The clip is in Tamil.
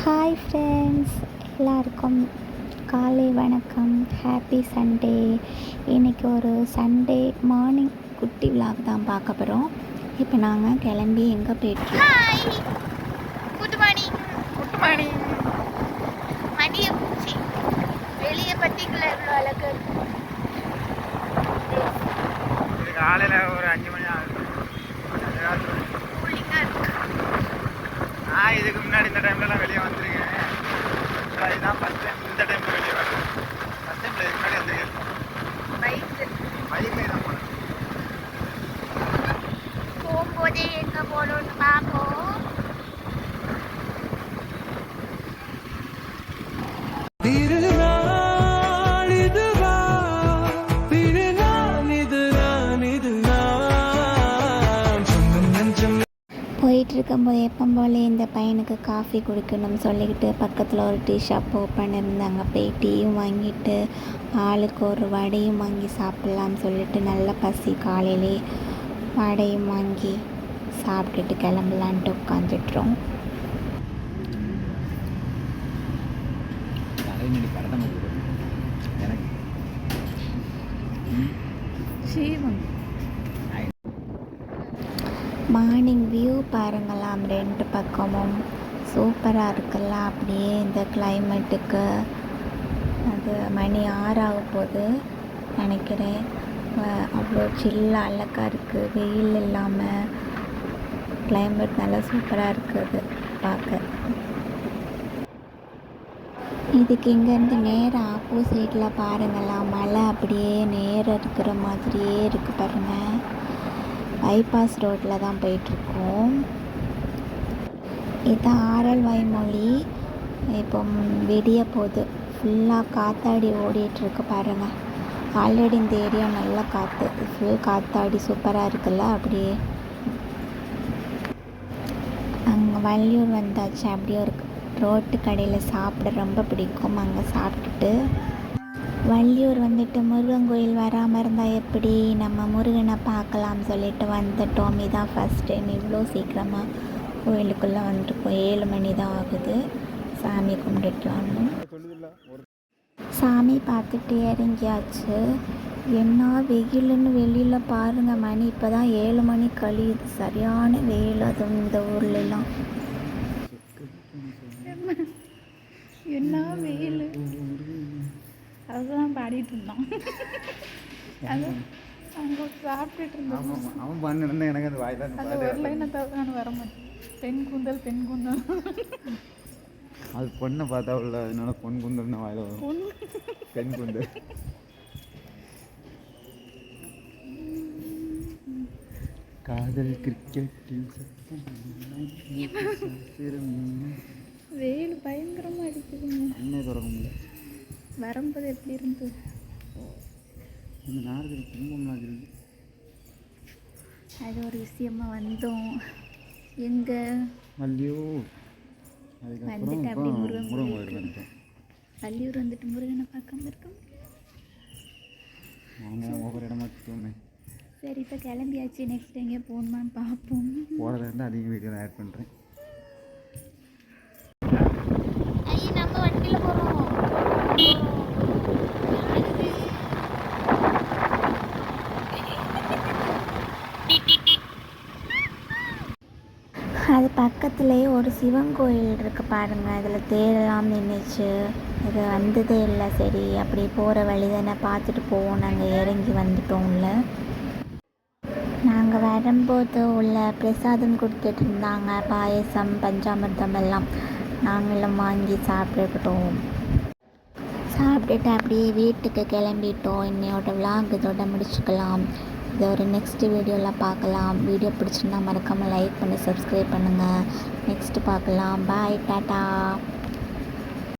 ஹாய் ஃப்ரெண்ட்ஸ், எல்லாருக்கும் காலை வணக்கம். Happy Sunday. இன்றைக்கி ஒரு சண்டே மார்னிங் குட்டி விலாக் தான் பார்க்க போகிறோம். இப்போ நாங்கள் கிளம்பி எங்கே போயிட்டுருக்கோம்? Good morning. Good morning. மதிய பூச்சி வெளியே பத்திக்குள்ள எவ்வளோ அழகு. காலையில் ஒரு 5 மணி ஆகுது. நான் இதுக்கு முன்னாடி இந்த டைம்லலாம் வெளியே வந்திருக்கேன். இதுதான் ஃபஸ்ட் டைம் இந்த டைம் வெளியே வரேன். ஃபஸ்ட் டைம் இதுக்கு முன்னாடி வந்திருக்கேன். பைக்கில் தான் போனேன். போகும்போதே எங்கே போகணுன்னு பார்ப்போம். போயிட்டு இருக்கும்போது எப்போ போல் இந்த பையனுக்கு காஃபி குடிக்கணும்னு சொல்லிக்கிட்டு பக்கத்தில் ஒரு டீ ஷாப் ஓப்பன் இருந்தாங்க. போய் டீயும் வாங்கிட்டு ஆளுக்கு ஒரு வடையும் வாங்கி சாப்பிட்லான்னு சொல்லிட்டு நல்ல பசி, காலையிலே வடையும் வாங்கி சாப்பிட்டுட்டு கிளம்பலான்ட்டு உட்காந்துட்டுறோம். மார்னிங் வியூ பாருங்களாம், ரெண்டு பக்கமும் சூப்பராக இருக்குல்ல. அப்படியே இந்த கிளைமேட்டுக்கு அது மணி 6 ஆக போகுது நினைக்கிறேன். அவ்வளோ சில்லாக அழகாக இருக்குது, வெயில் இல்லாமல் கிளைமேட் நல்லா சூப்பராக இருக்குது பார்க்க. இதுக்கு இங்கேருந்து நேராக ஆப்போசிட்டில் பாருங்களாம், மலை அப்படியே நேராக இருக்கிற மாதிரியே இருக்குது பாருங்கள். பைபாஸ் ரோட்டில் தான் போயிட்டுருக்கோம். இது ஆரல்வாய்மொழி. இப்போ விடிய போகுது, ஃபுல்லாக காத்தாடி ஓடிட்டுருக்கு பாருங்கள். ஆல்ரெடி இந்த ஏரியா நல்லா காற்று, ஃபுல் காத்தாடி சூப்பராக இருக்குல்ல. அப்படியே அங்கே வள்ளியூர் வந்தாச்சு. அப்படியே ஒரு ரோட்டு கடையில் சாப்பிட ரொம்ப பிடிக்கும். அங்கே சாப்பிட்டுட்டு வள்ளியூர் வந்துட்டு முருகன் கோயில் வராமல் இருந்தால் எப்படி, நம்ம முருகனை பார்க்கலாம்னு சொல்லிட்டு வந்துட்டோம். இதான் ஃபஸ்ட் டைம் இவ்வளோ சீக்கிரமாக கோயிலுக்குள்ளே வந்துருக்கோம். 7 மணி தான் ஆகுது. சாமி கும்பிட்டுலான்னு சாமி பார்த்துட்டு இறங்கியாச்சு. என்ன வெயிலுன்னு வெளியில் பாருங்கள். மணி இப்போ தான் 7 மணி கழியுது. சரியான வெயில். அதுவும் இந்த ஊர்லெலாம் என்ன வெயில். அதுதான் பாடிட்டு இருந்தான். அது அங்கே சாப்பிட்டுட்டு இருந்தான். அவன் பண்ணிருந்தேன். எனக்கு அந்த வாய் தான் அது ஒரு லைனை தவிர வர மாட்டேன். பெண் கூந்தல் பெண் கூந்தல். அது பொண்ணை பார்த்தா உள்ள, அதனால பொன் குந்தல்னு வாயில வரும். பெண் குந்தல். காதல் கிரிக்கெட்டில் வெயில் பயங்கரமாக அடிக்குதுங்க. அண்ணே திறக்க முடியல. வரும்போது எப்படி இருந்தது? இந்த நாடுகள் குடும்பம்லாம் இருக்குது. அது ஒரு விஷயமா வந்தோம். எங்கே வள்ளியூர் வந்துட்டு அப்படி முருகன் கோயில் வந்துட்டோம். வள்ளியூர் வந்துட்டு முருகனை பார்க்காம இருக்கோம். நாங்கள் ஒவ்வொரு இடமா சுற்றுவோமே. சரி, இப்போ கிளம்பியாச்சு. நெக்ஸ்ட் எங்கே போகணுமான்னு பார்ப்போம். போகிறதா இருந்தால் அதிக வீடியோவில் ஆட் பண்ணுறேன். நம்ம வண்டியில் போகிறோம். அது பக்கத்துலேயே ஒரு சிவன் கோயில் இருக்குது பாருங்கள். அதில் தேடலாம் நின்றுச்சு. இது வந்ததே இல்லை. சரி, அப்படி போகிற வழி தானே, பார்த்துட்டு போவோம். நாங்கள் இறங்கி வந்துட்டோம்ல. நாங்கள் வரும்போது உள்ள பிரசாதம் கொடுத்துட்டு இருந்தாங்க, பாயசம், பஞ்சாமிர்தம் எல்லாம். நாங்களும் வாங்கி சாப்பிட்டுக்கிட்டோம். சாப்பிட்டுட்டு அப்படியே வீட்டுக்கு கிளம்பிட்டோம். இன்னையோட விலாக் இதோட முடிச்சுக்கலாம். இது ஒரு நெக்ஸ்ட் வீடியோவில் பார்க்கலாம். வீடியோ பிடிச்சிருந்தா மறக்காமல் லைக் பண்ணி சப்ஸ்கிரைப் பண்ணுங்கள். நெக்ஸ்ட்டு பார்க்கலாம். பாய், டாட்டா.